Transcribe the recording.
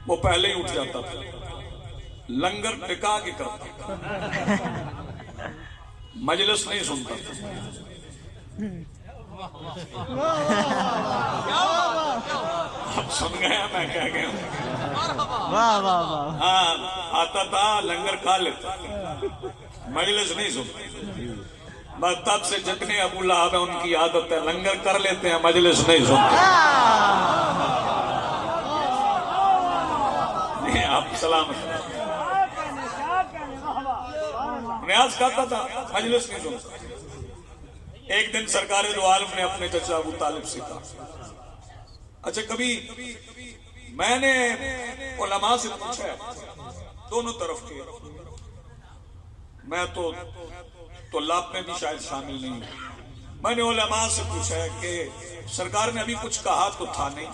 वो पहले ही उठ जाता था, लंगर टिका के करता, मजलिस नहीं सुनता था। अब सुन गया मैं कह गया। हाँ, आता था, लंगर खा लेता, मजलिस नहीं सुनता। बस तब से जितने अबू लहब है उनकी आदत है, लंगर कर लेते हैं, मजलिस नहीं सुनते। आप सलाम न्याज करता था, मजलिस नहीं सुनता। एक दिन सरकार दो आलम ने अपने चचा अबू तालिब से कहा, अच्छा कभी मैंने उलमा से पूछा, दोनों तरफ के, मैं तो लाभ में भी शायद शामिल नहीं हूं, मैंने उलमा से पूछा कि सरकार ने अभी कुछ कहा तो था नहीं,